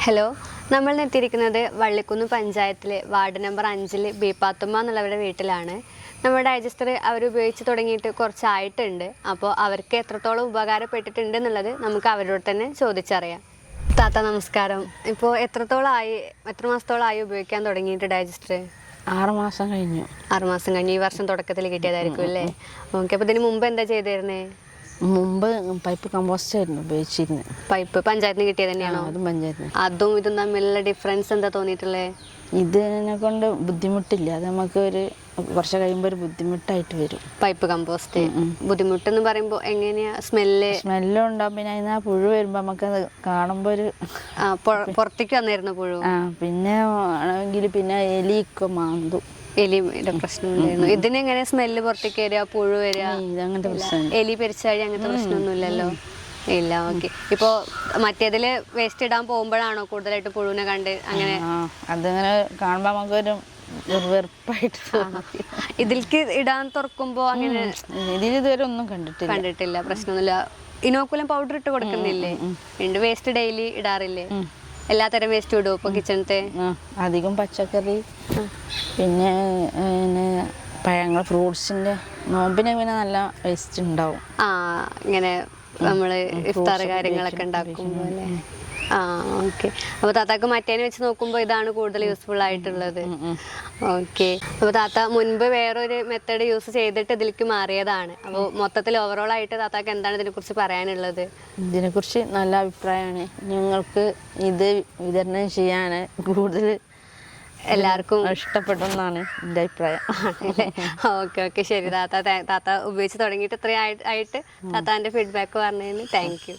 Hello, നമ്മൾ എത്തിയിരിക്കുന്നത് വള്ളിക്കുന്ന് പഞ്ചായത്തിലെ വാർഡ് നമ്പർ 5 ബി പാത്തുമ്മ എന്നുള്ളവരുടെ വീട്ടിലാണ്. നമ്മുടെ ഡൈജസ്റ്റർ അവർ ഉപയോഗിച്ച് തുടങ്ങിയിട്ട് കുറച്ചായിട്ടുണ്ട്. അപ്പോൾ അവർക്ക് എത്രത്തോളം ഉപകാരപ്പെട്ടിട്ടുണ്ട് എന്നുള്ളത് നമുക്ക് അവരോട് തന്നെ ചോദിച്ചറിയാം. താത്ത നമസ്കാരം. ഇപ്പോൾ എത്ര മാസത്തോളമായി ഉപയോഗിക്കാൻ തുടങ്ങിയിട്ട് ഡൈജസ്റ്റർ? 6 മാസം കഴിഞ്ഞു. 6 മാസം കഴിഞ്ഞു. ഈ വർഷം തുടക്കത്തിൽ കിട്ടിയതായിരിക്കും അല്ലേ? ഓക്കെ. അപ്പോൾ ഇതിന് മുമ്പ് എന്താ ചെയ്തിരുന്നേ? മുമ്പ് പൈപ്പ് കമ്പോസ്റ്റ് ആയിരുന്നു ഉപയോഗിച്ചിരുന്നത്. പൈപ്പ് പഞ്ചായത്തിന് കിട്ടിയത് തന്നെയാണോ? അതും പഞ്ചായത്തിന്. അതും ഇതും തമ്മിലുള്ള ഡിഫറൻസ് എന്താ തോന്നിയിട്ടുള്ളത്? ഇതിനെ കൊണ്ട് ബുദ്ധിമുട്ടില്ല. അത് നമുക്ക് കുറച്ച് കഴിയുമ്പോൾ ഒരു ബുദ്ധിമുട്ടായിട്ട് വരും. പൈപ്പ് കമ്പോസ്റ്റ് ബുദ്ധിമുട്ടെന്ന് പറയുമ്പോൾ എങ്ങനെയാ? സ്മെല്ലും ഉണ്ടാവും. പിന്നെ അതിന് ആ പുഴു വരുമ്പോൾ നമുക്കത് കാണുമ്പോൾ ഒരു പുറത്തേക്ക് വന്നിരുന്നു പുഴു. പിന്നെ ആണെങ്കിൽ പിന്നെ എലിയൊക്കെ മാന്തും. എലിയുടെ പ്രശ്നമുണ്ടായിരുന്നു. ഇതിനെങ്ങനെ സ്മെല്ല് പുറത്തേക്ക് വരിക, പുഴു വരിക? അങ്ങനത്തെ പ്രശ്നം. എലി പെരിച്ചാഴി അങ്ങനത്തെ പ്രശ്നമൊന്നുമില്ലല്ലോ? ഇല്ല. ഓക്കെ. ഇപ്പോ മറ്റേതില് വേസ്റ്റ് ഇടാൻ പോകുമ്പോഴാണോ കൂടുതലായിട്ട് പുഴുവിനെ കണ്ട് അങ്ങനെ? അതങ്ങനെ കാണുമ്പോ നമുക്കൊരു വെറുപ്പായിട്ട് തോന്നും. ഇതിലേക്ക് ഇടാൻ തുറക്കുമ്പോ അങ്ങനെ ഇതിൽ ഇതുവരെ ഒന്നും കണ്ടിട്ടില്ല. പ്രശ്നമൊന്നുമില്ല. ഇനോക്കുലം പൗഡർ ഇട്ട് കൊടുക്കുന്നില്ലേ? Waste daily ഇടാറില്ലേ? എല്ലാത്തരം വേസ്റ്റ് ഇടും ഇപ്പൊ കിച്ചണത്തെ? അധികം പച്ചക്കറി, പിന്നെ പഴങ്ങൾ, ഫ്രൂട്ട്സിന്റെ. നോമ്പിന് പിന്നെ നല്ല വേസ്റ്റ് ഉണ്ടാവും. ഇങ്ങനെ നമ്മള് ഇഫ്താർ കാര്യങ്ങളൊക്കെ ഉണ്ടാക്കുമ്പോ അല്ലേ? ഓക്കെ. അപ്പൊ താത്താക്ക് മറ്റേനെ വെച്ച് നോക്കുമ്പോ ഇതാണ് കൂടുതൽ യൂസ്ഫുൾ ആയിട്ടുള്ളത്. ഓക്കെ. അപ്പൊ താത്ത മുൻപ് വേറൊരു മെത്തേഡ് യൂസ് ചെയ്തിട്ട് ഇതിലേക്ക് മാറിയതാണ്. അപ്പോൾ മൊത്തത്തിൽ ഓവറോൾ ആയിട്ട് താത്താക്ക് എന്താണ് ഇതിനെ കുറിച്ച് പറയാനുള്ളത്? ഇതിനെക്കുറിച്ച് നല്ല അഭിപ്രായമാണ്. ഞങ്ങൾക്ക് ഇത് വിതരണം ചെയ്യാൻ കൂടുതൽ എല്ലാവർക്കും ഇഷ്ടപ്പെടുന്നതാണ് എൻ്റെ അഭിപ്രായം. ഓക്കെ. ശരി താത്ത. താത്ത ഉപയോഗിച്ച് തുടങ്ങിയിട്ട് ഇത്രയായിട്ട് താത്താൻ്റെ ഫീഡ്ബാക്ക് പറഞ്ഞതിന് താങ്ക് യു.